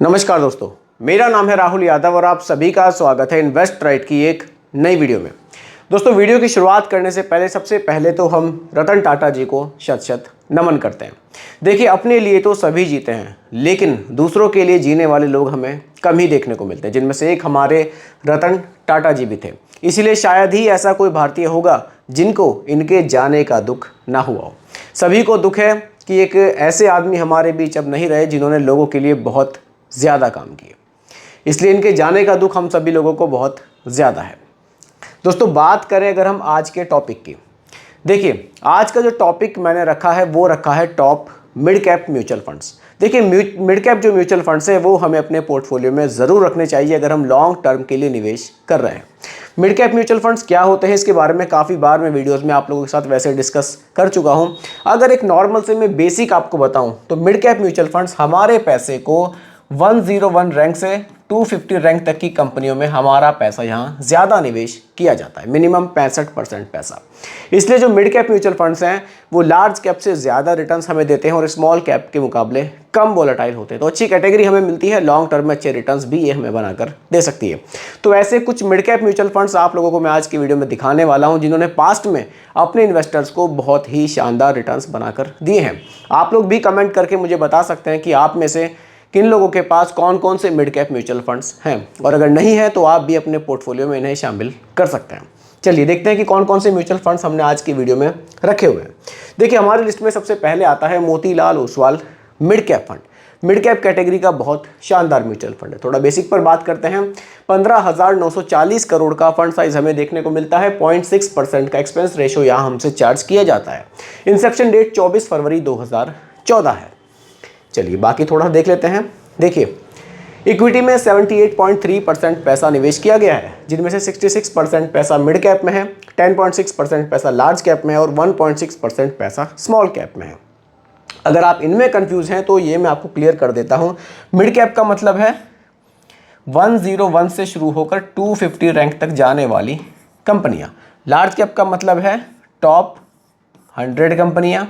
नमस्कार दोस्तों, मेरा नाम है राहुल यादव और आप सभी का स्वागत है इन्वेस्ट राइट की एक नई वीडियो में। दोस्तों, वीडियो की शुरुआत करने से पहले सबसे पहले तो हम रतन टाटा जी को शत शत नमन करते हैं। देखिए, अपने लिए तो सभी जीते हैं, लेकिन दूसरों के लिए जीने वाले लोग हमें कम ही देखने को मिलते हैं, जिनमें से एक हमारे रतन टाटा जी भी थे। इसीलिए शायद ही ऐसा कोई भारतीय होगा जिनको इनके जाने का दुख ना हुआ हो। सभी को दुख है कि एक ऐसे आदमी हमारे बीच अब नहीं रहे जिन्होंने लोगों के लिए बहुत ज़्यादा काम किए, इसलिए इनके जाने का दुख हम सभी लोगों को बहुत ज़्यादा है। दोस्तों, बात करें अगर हम आज के टॉपिक की, देखिए आज का जो टॉपिक मैंने रखा है वो रखा है top mid cap mutual funds. देखिए, मिड कैप जो म्यूचुअल फंड्स है वो हमें अपने पोर्टफोलियो में ज़रूर रखने चाहिए अगर हम लॉन्ग टर्म के लिए निवेश कर रहे हैं। मिड कैप म्यूचुअल फंड्स क्या होते हैं, इसके बारे में काफ़ी बार मैं वीडियोस में आप लोगों के साथ वैसे डिस्कस कर चुका हूं। अगर एक नॉर्मल से मैं बेसिक आपको बताऊं तो मिड कैप म्यूचुअल फंड्स हमारे पैसे को 101 रैंक से 250 रैंक तक की कंपनियों में हमारा पैसा यहाँ ज़्यादा निवेश किया जाता है, मिनिमम 65% पैसा। इसलिए जो मिड कैप म्यूचुअल फंड्स हैं वो लार्ज कैप से ज़्यादा रिटर्न्स हमें देते हैं और स्मॉल कैप के मुकाबले कम वोलेटाइल होते हैं। तो अच्छी कैटेगरी हमें मिलती है, लॉन्ग टर्म में अच्छे रिटर्न्स भी ये हमें बनाकर दे सकती है। तो ऐसे कुछ मिड कैप म्यूचुअल फंड्स आप लोगों को मैं आज की वीडियो में दिखाने वाला हूँ, जिन्होंने पास्ट में अपने इन्वेस्टर्स को बहुत ही शानदार रिटर्न्स बनाकर दिए हैं। आप लोग भी कमेंट करके मुझे बता सकते हैं कि आप में से किन लोगों के पास कौन कौन से मिड कैप म्यूचुअल फंड्स हैं, और अगर नहीं है तो आप भी अपने पोर्टफोलियो में इन्हें शामिल कर सकते हैं। चलिए देखते हैं कि कौन कौन से म्यूचुअल फंड्स हमने आज की वीडियो में रखे हुए हैं। देखिए, हमारी लिस्ट में सबसे पहले आता है Motilal Oswal mid cap fund. Mid cap category का बहुत शानदार म्यूचुअल फंड है। थोड़ा बेसिक पर बात करते हैं। 15,940 करोड़ का फंड साइज हमें देखने को मिलता है। 0.6% का एक्सपेंस रेशो यहाँ हमसे चार्ज किया जाता है। इंसेप्शन डेट 24 फरवरी 2014 है। चलिए बाकी थोड़ा देख लेते हैं। देखिए, इक्विटी में 78.3% पैसा निवेश किया गया है, जिनमें से 66% पैसा मिड कैप में है, 10.6% पैसा लार्ज कैप में है और 1.6% पैसा स्मॉल कैप में है। अगर आप इनमें कंफ्यूज हैं तो ये मैं आपको क्लियर कर देता हूँ। मिड कैप का मतलब है 101 से शुरू होकर 250 रैंक तक जाने वाली कंपनियाँ। लार्ज कैप का मतलब है टॉप 100 कंपनियाँ,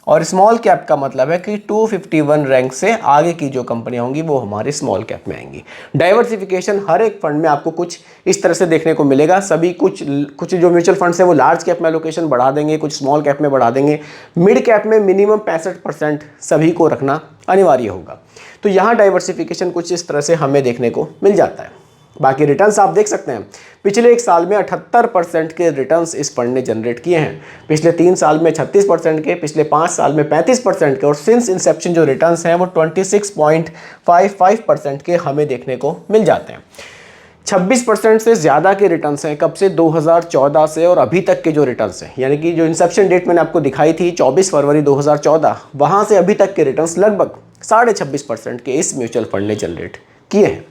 और स्मॉल कैप का मतलब है कि 251 रैंक से आगे की जो कंपनियां होंगी वो हमारे स्मॉल कैप में आएंगी। डाइवर्सिफिकेशन हर एक फंड में आपको कुछ इस तरह से देखने को मिलेगा। सभी कुछ जो म्यूचुअल फंड्स है वो लार्ज कैप में एलोकेशन बढ़ा देंगे, कुछ स्मॉल कैप में बढ़ा देंगे। मिड कैप में मिनिमम 65% सभी को रखना अनिवार्य होगा। तो यहाँ डाइवर्सिफिकेशन कुछ इस तरह से हमें देखने को मिल जाता है। बाकी रिटर्न्स आप देख सकते हैं। पिछले एक साल में 78% के रिटर्न्स इस फंड ने जनरेट किए हैं। पिछले 3 साल में 36% के, पिछले 5 साल में 35% के, और सिंस इंसेप्शन जो रिटर्न्स हैं वो 26.55% के हमें देखने को मिल जाते हैं। 26% से ज़्यादा के रिटर्न्स हैं कब से, 2014 से, और अभी तक के जो रिटर्न्स हैं, यानी कि जो इंसेप्शन डेट मैंने आपको दिखाई थी 24 फरवरी 2014, वहाँ से अभी तक के रिटर्न्स लगभग 26.5% के इस म्यूचुअल फंड ने जनरेट किए हैं।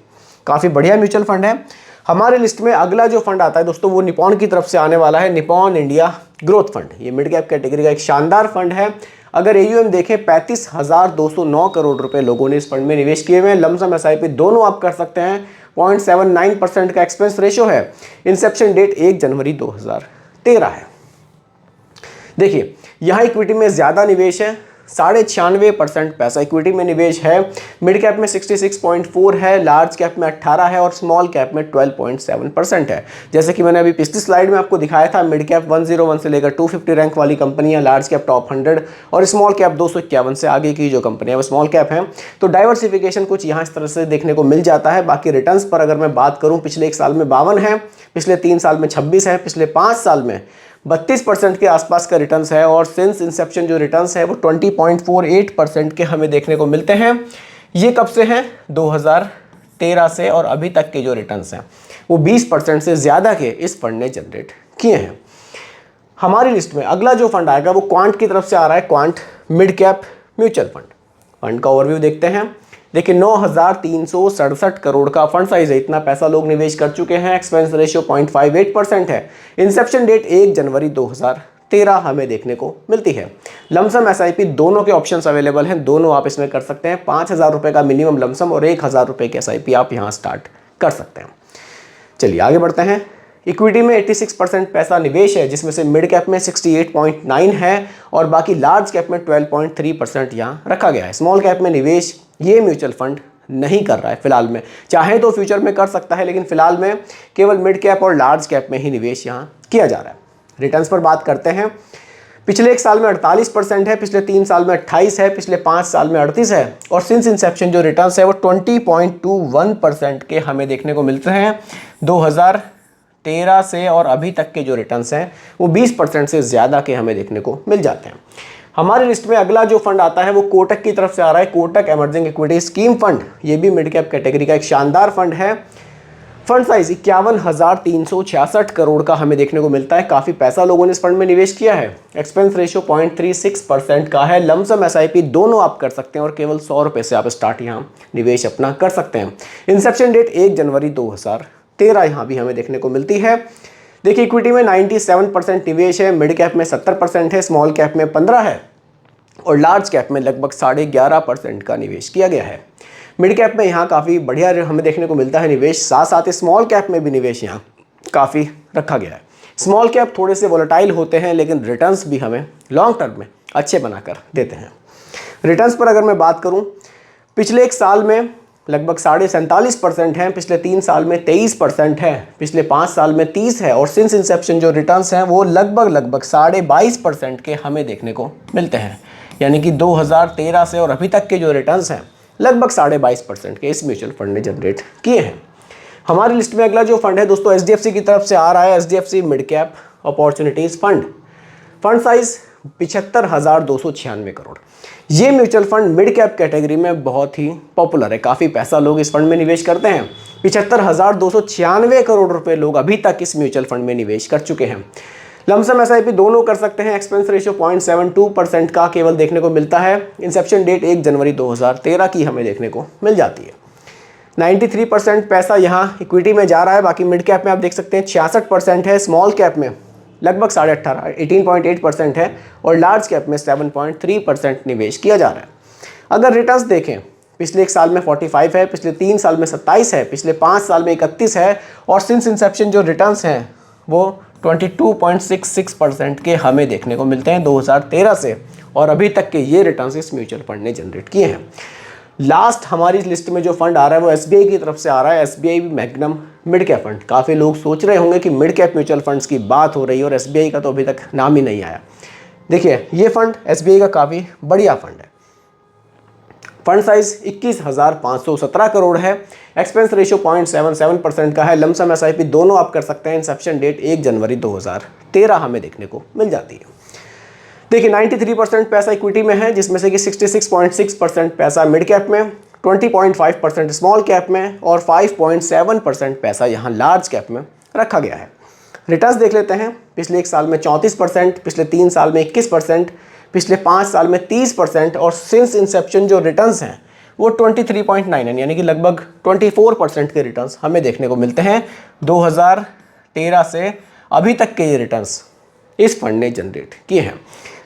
काफ़ी बढ़िया म्यूचुअल फंड है। हमारे लिस्ट में अगला जो फंड आता है दोस्तों वो निपॉन की तरफ से आने वाला है, निपॉन इंडिया ग्रोथ फंड। ये मिड कैप कैटेगरी का एक शानदार फंड है। अगर AUM देखें 35,209 करोड़ रुपए लोगों ने इस फंड में निवेश किए हुए हैं। लमसम SIP दोनों आप कर सकते हैं। 0.79% का एक्सपेंस रेशो है। इंसेप्शन डेट 1 जनवरी 2013 है। देखिए, यहाँ इक्विटी में ज़्यादा निवेश है, 96.5% पैसा इक्विटी में निवेश है। मिड कैप में 66.4 है, लार्ज कैप में 18 है और स्मॉल कैप में 12.7% है। जैसे कि मैंने अभी पिछली स्लाइड में आपको दिखाया था, मिड कैप 101 से लेकर 250 रैंक वाली कंपनियां, लार्ज कैप टॉप 100 और स्मॉल कैप 251 से आगे की जो कंपनियां वो स्मॉल कैप हैं। तो डाइवर्सिफिकेशन कुछ यहाँ इस तरह से देखने को मिल जाता है। बाकी रिटर्न्स पर अगर मैं बात करूँ, पिछले एक साल में 52 है, पिछले 3 साल में 26 है, पिछले 5 साल में 32% के आसपास का रिटर्न्स है, और सिंस इंसेप्शन जो रिटर्न्स है वो 20.48% के हमें देखने को मिलते हैं। ये कब से हैं, 2013 से, और अभी तक के जो रिटर्न्स हैं वो 20% से ज़्यादा के इस फंड ने जनरेट किए हैं। हमारी लिस्ट में अगला जो फंड आएगा वो क्वांट की तरफ से आ रहा है, quant mid cap mutual fund. Fund का ओवरव्यू देखते हैं। देखिए, 9,367 करोड़ का फंड साइज है, इतना पैसा लोग निवेश कर चुके हैं। एक्सपेंस रेशियो 0.58% है। इंसेप्शन डेट 1 जनवरी 2013 हमें देखने को मिलती है। लमसम SIP दोनों के ऑप्शंस अवेलेबल हैं, दोनों आप इसमें कर सकते हैं। 5,000 रुपये का मिनिमम लमसम और 1,000 रुपये की SIP आप यहाँ स्टार्ट कर सकते हैं। चलिए आगे बढ़ते हैं। इक्विटी में 86% पैसा निवेश है, जिसमें से मिड कैप में 68.9 है और बाकी लार्ज कैप में 12.3% यहाँ रखा गया है। स्मॉल कैप में निवेश ये म्यूचुअल फंड नहीं कर रहा है फिलहाल में। चाहे तो फ्यूचर में कर सकता है, लेकिन फिलहाल में केवल मिड कैप और लार्ज कैप में ही निवेश यहाँ किया जा रहा है। रिटर्न्स पर बात करते हैं। पिछले 1 साल में 48% है, पिछले 3 साल में 28 है, पिछले 5 साल में 38 है, और सिंस इंसेप्शन जो रिटर्न्स है वो 20.21% के हमें देखने को मिलते हैं 2013 से, और अभी तक के जो रिटर्न्स हैं वो 20% से ज़्यादा के हमें देखने को मिल जाते हैं। हमारी लिस्ट में अगला जो फंड आता है वो कोटक की तरफ से आ रहा है, Kotak emerging equity scheme fund. ये भी मिड कैप कैटेगरी का एक शानदार फंड है। फंड साइज 51,366 करोड़ का हमें देखने को मिलता है। काफ़ी पैसा लोगों ने इस फंड में निवेश किया है। एक्सपेंस रेशियो 0.36% का है। लमसम SIP दोनों आप कर सकते हैं और केवल 100 रुपये से आप स्टार्ट यहाँ निवेश अपना कर सकते हैं। इंसेप्शन डेट 1 जनवरी 2013 यहाँ भी हमें देखने को मिलती है। देखिए, इक्विटी में 97% निवेश है, मिड कैप में 70% है, स्मॉल कैप में 15 है, और लार्ज कैप में लगभग 11.5% का निवेश किया गया है। मिड कैप में यहाँ काफ़ी बढ़िया हमें देखने को मिलता है निवेश, साथ साथ स्मॉल कैप में भी निवेश यहाँ काफ़ी रखा गया है। स्मॉल कैप थोड़े से वोलेटाइल होते हैं, लेकिन रिटर्न्स भी हमें लॉन्ग टर्म में अच्छे बनाकर देते हैं। रिटर्न्स पर अगर मैं बात करूँ, पिछले 1 साल में लगभग 47.5% हैं, पिछले 3 साल में 23% है, पिछले 5 साल में 30 है, और सिंस इंसेप्शन जो रिटर्न्स हैं वो लगभग 22.5% के हमें देखने को मिलते हैं। यानी कि 2013 से और अभी तक के जो रिटर्न्स हैं लगभग 22.5% के इस म्यूचुअल फंड ने जनरेट किए हैं। हमारी लिस्ट में अगला जो फंड है दोस्तों HDFC की तरफ से आ रहा है, HDFC mid cap opportunities fund. Fund size 75,296 crore. ये mutual fund mid cap category में बहुत ही पॉपुलर है। काफ़ी पैसा लोग इस फंड में निवेश करते हैं। 75,296 करोड़ रुपए लोग अभी तक इस म्यूचुअल फंड में निवेश कर चुके हैं। लमसम SIP दोनों कर सकते हैं। एक्सपेंस रेशियो 0.72% का केवल देखने को मिलता है। इंसेप्शन डेट 1 जनवरी 2013 की हमें देखने को मिल जाती है। 93% पैसा यहाँ इक्विटी में जा रहा है। बाकी मिड कैप में आप देख सकते हैं 66% है, स्मॉल कैप में लगभग 18.8% है, और लार्ज कैप में 7.3% निवेश किया जा रहा है। अगर रिटर्न्स देखें, पिछले 1 साल में 45 है, पिछले 3 साल में 27 है, पिछले 5 साल में 31 है, और सिंस इंसेप्शन जो रिटर्न्स हैं वो 22.66% के हमें देखने को मिलते हैं 2013 से, और अभी तक के ये रिटर्न्स इस म्यूचुअल फंड ने जनरेट किए हैं। लास्ट हमारी लिस्ट में जो फंड आ रहा है वो SBI की तरफ से आ रहा है, SBI magnum mid cap fund. काफ़ी लोग सोच रहे होंगे कि मिड कैप म्यूचुअल फंड्स की बात हो रही है और SBI का तो अभी तक नाम ही नहीं आया। देखिए, ये फंड SBI का काफ़ी बढ़िया फंड है। फंड साइज 21,517 करोड़ है। एक्सपेंस रेशियो 0.77% का है। लमसम SIP दोनों आप कर सकते हैं। इंसेप्शन डेट 1 जनवरी 2013 हमें देखने को मिल जाती है। देखिए, 93% पैसा इक्विटी में है, जिसमें से कि 66.6% पैसा मिड कैप में, 20.5% स्मॉल कैप में, और 5.7% पैसा यहाँ लार्ज कैप में रखा गया है। रिटर्न्स देख लेते हैं। पिछले 1 साल में 34%, पिछले 3 साल में 21%, पिछले 5 साल में 30%, और सिंस इंसेप्शन जो रिटर्न्स हैं वो 23.9 यानी कि लगभग 24% के रिटर्न्स हमें देखने को मिलते हैं 2013 से अभी तक के ये रिटर्न्स इस फंड ने जनरेट किए हैं।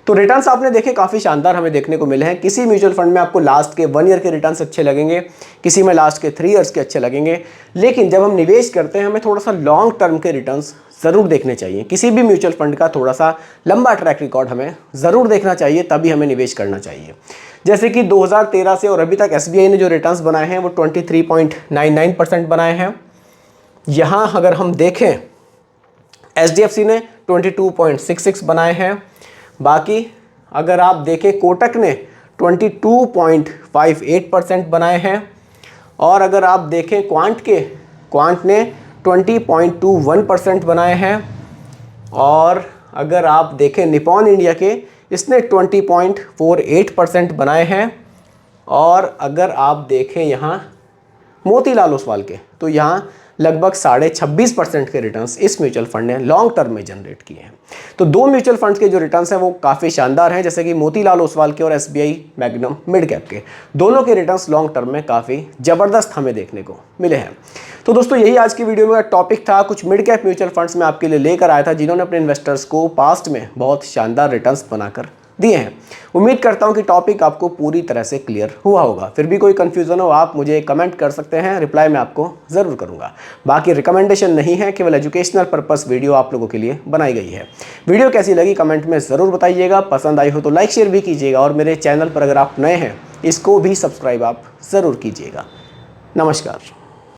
तो रिटर्न्स आपने देखे काफ़ी शानदार हमें देखने को मिले हैं। किसी म्यूचुअल फंड में आपको लास्ट के 1 ईयर के रिटर्न्स अच्छे लगेंगे, किसी में लास्ट के 3 ईयर्स के अच्छे लगेंगे, लेकिन जब हम निवेश करते हैं हमें थोड़ा सा लॉन्ग टर्म के रिटर्न्स ज़रूर देखने चाहिए। किसी भी म्यूचुअल फंड का थोड़ा सा लंबा ट्रैक रिकॉर्ड हमें ज़रूर देखना चाहिए, तभी हमें निवेश करना चाहिए। जैसे कि 2013 से और अभी तक SBI ने जो रिटर्न्स बनाए हैं वो 23.99% बनाए हैं। यहाँ अगर हम देखें, HDFC ने 22.66 बनाए हैं। बाकी अगर आप देखें, कोटक ने 22.58% बनाए हैं, और अगर आप देखें क्वांट ने 20.21% बनाए हैं, और अगर आप देखें निपॉन इंडिया के, इसने 20.48% बनाए हैं, और अगर आप देखें यहाँ मोतीलाल ओसवाल के, तो यहाँ लगभग 26.5% के रिटर्न्स इस म्यूचुअल फंड ने लॉन्ग टर्म में जनरेट किए हैं। तो 2 म्यूचुअल फंड्स के जो रिटर्न्स हैं वो काफ़ी शानदार हैं, जैसे कि मोतीलाल ओसवाल के और SBI मैग्नम मिड कैप के। दोनों के रिटर्न्स लॉन्ग टर्म में काफ़ी ज़बरदस्त हमें देखने को मिले हैं। तो दोस्तों, यही आज की वीडियो में टॉपिक था। कुछ मिड कैप म्यूचुअल फंड्स में आपके लिए लेकर आया था, जिन्होंने अपने इन्वेस्टर्स को पास्ट में बहुत शानदार रिटर्न्स बनाकर दिए हैं। उम्मीद करता हूं कि टॉपिक आपको पूरी तरह से क्लियर हुआ होगा। फिर भी कोई कंफ्यूजन हो आप मुझे कमेंट कर सकते हैं, रिप्लाई मैं आपको ज़रूर करूंगा। बाकी रिकमेंडेशन नहीं है, केवल एजुकेशनल पर्पस वीडियो आप लोगों के लिए बनाई गई है। वीडियो कैसी लगी कमेंट में ज़रूर बताइएगा। पसंद आई हो तो लाइक शेयर भी कीजिएगा, और मेरे चैनल पर अगर आप नए हैं इसको भी सब्सक्राइब आप ज़रूर कीजिएगा। नमस्कार।